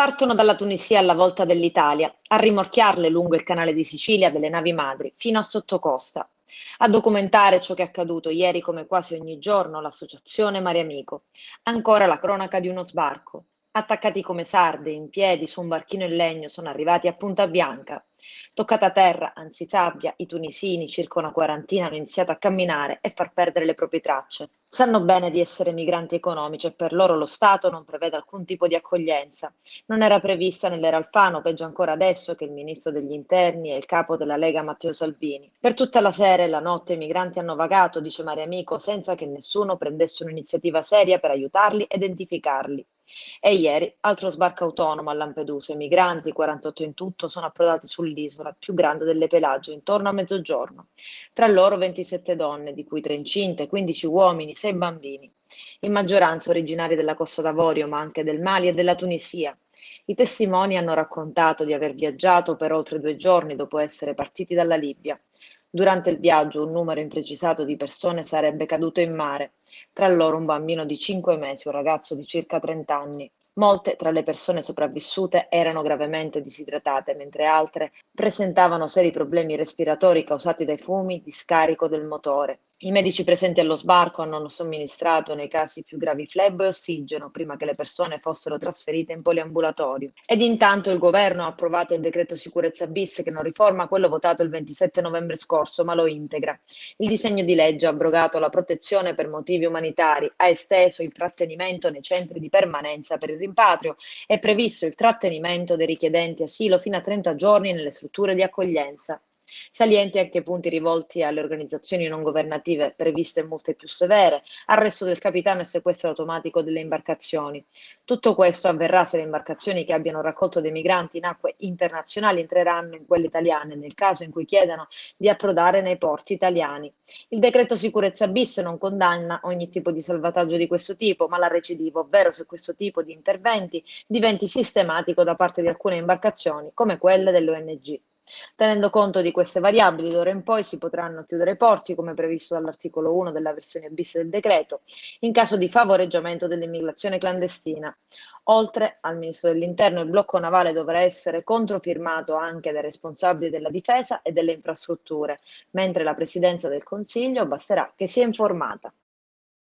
Partono dalla Tunisia alla volta dell'Italia, a rimorchiarle lungo il canale di Sicilia delle navi madri, fino a sottocosta. A documentare ciò che è accaduto ieri come quasi ogni giorno l'associazione Mare Amico. Ancora la cronaca di uno sbarco. Attaccati come sarde, in piedi, su un barchino in legno, sono arrivati a Punta Bianca. Toccata terra, anzi sabbia, i tunisini, circa una quarantina, hanno iniziato a camminare e far perdere le proprie tracce. Sanno bene di essere migranti economici e per loro lo Stato non prevede alcun tipo di accoglienza. Non era prevista nell'era Alfano, peggio ancora adesso che il ministro degli interni e il capo della Lega Matteo Salvini. Per tutta la sera e la notte i migranti hanno vagato, dice Mare Amico, senza che nessuno prendesse un'iniziativa seria per aiutarli e identificarli. E ieri, altro sbarco autonomo a Lampedusa. I migranti, 48 in tutto, sono approdati sull'isola più grande delle Pelagie, intorno a mezzogiorno. Tra loro 27 donne, di cui 3 incinte, 15 uomini, 6 bambini. In maggioranza originari della Costa d'Avorio, ma anche del Mali e della Tunisia. I testimoni hanno raccontato di aver viaggiato per oltre 2 giorni dopo essere partiti dalla Libia. Durante il viaggio un numero imprecisato di persone sarebbe caduto in mare, tra loro un bambino di 5 mesi e un ragazzo di circa 30 anni. Molte tra le persone sopravvissute erano gravemente disidratate, mentre altre presentavano seri problemi respiratori causati dai fumi di scarico del motore. I medici presenti allo sbarco hanno somministrato nei casi più gravi flebo e ossigeno prima che le persone fossero trasferite in poliambulatorio. Ed intanto il governo ha approvato il decreto sicurezza bis che non riforma quello votato il 27 novembre scorso, ma lo integra. Il disegno di legge ha abrogato la protezione per motivi umanitari, ha esteso il trattenimento nei centri di permanenza per il rimpatrio e previsto il trattenimento dei richiedenti asilo fino a 30 giorni nelle strutture di accoglienza. Salienti anche punti rivolti alle organizzazioni non governative, previste multe più severe, arresto del capitano e sequestro automatico delle imbarcazioni. Tutto questo avverrà se le imbarcazioni che abbiano raccolto dei migranti in acque internazionali entreranno in quelle italiane, nel caso in cui chiedano di approdare nei porti italiani. Il decreto sicurezza bis non condanna ogni tipo di salvataggio di questo tipo, ma la recidiva, ovvero se questo tipo di interventi diventi sistematico da parte di alcune imbarcazioni, come quelle delle ONG. Tenendo conto di queste variabili, d'ora in poi si potranno chiudere i porti, come previsto dall'articolo 1 della versione bis del decreto, in caso di favoreggiamento dell'immigrazione clandestina. Oltre al Ministro dell'Interno, il blocco navale dovrà essere controfirmato anche dai responsabili della difesa e delle infrastrutture, mentre la Presidenza del Consiglio basterà che sia informata.